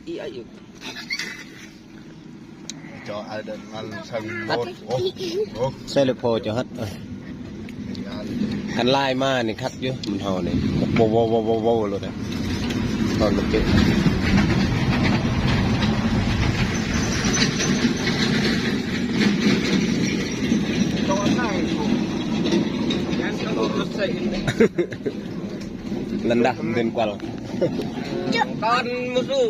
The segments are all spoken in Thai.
อีอายุจอไอเดนมันสั่งโดดโอ้ใส่เลยพอจะฮัดคันลายมานี่คักอยู่มันเฮานี่โวเลยนะตอนมันเจ็บลันดาเดินกว่าก้อนมุสู้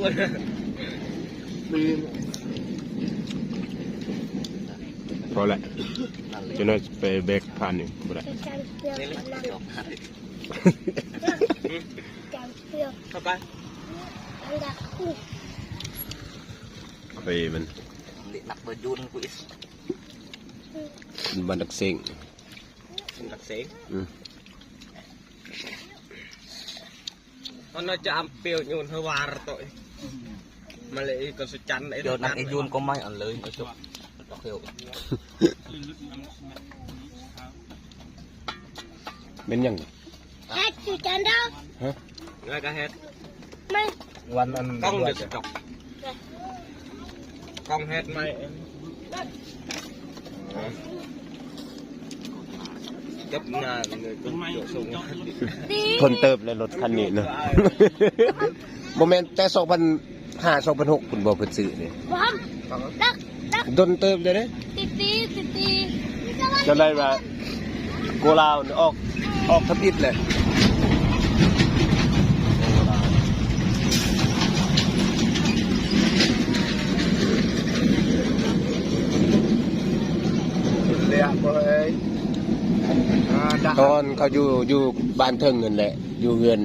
พอแล้วจะน่าไปเบรกผ่านนี่บ่ได้เข้าไปไปมันหนักเบอร์ยูนกูบันดักเซ็งหนักเซ็งnó cho ăn piêu nhún hơi vào tội mà lại còn sự chắn đấy rồi nặng nhún có may ở lưới có chút đọc hiểu bên nhằng hết sự chắn đâu hả ngay cả hết màyวันอันกล้องเดือดจบกล้องเฮ็ดไหมจับงานเลยก็ไม่ส่งคนเติบเลยรถคันนี้เนาะโมเมนต์แต่2005 2006คุณบอกเพิ่นซื้อนี่ดนเติบได้เด้ตีจะได้ว่าโกลาวออกทับอิดเลยตอนเขาอยู่บ้านเทิงนั่นแหละอยู่เงิน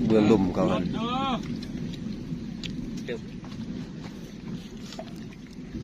เมืองลุ่มเขา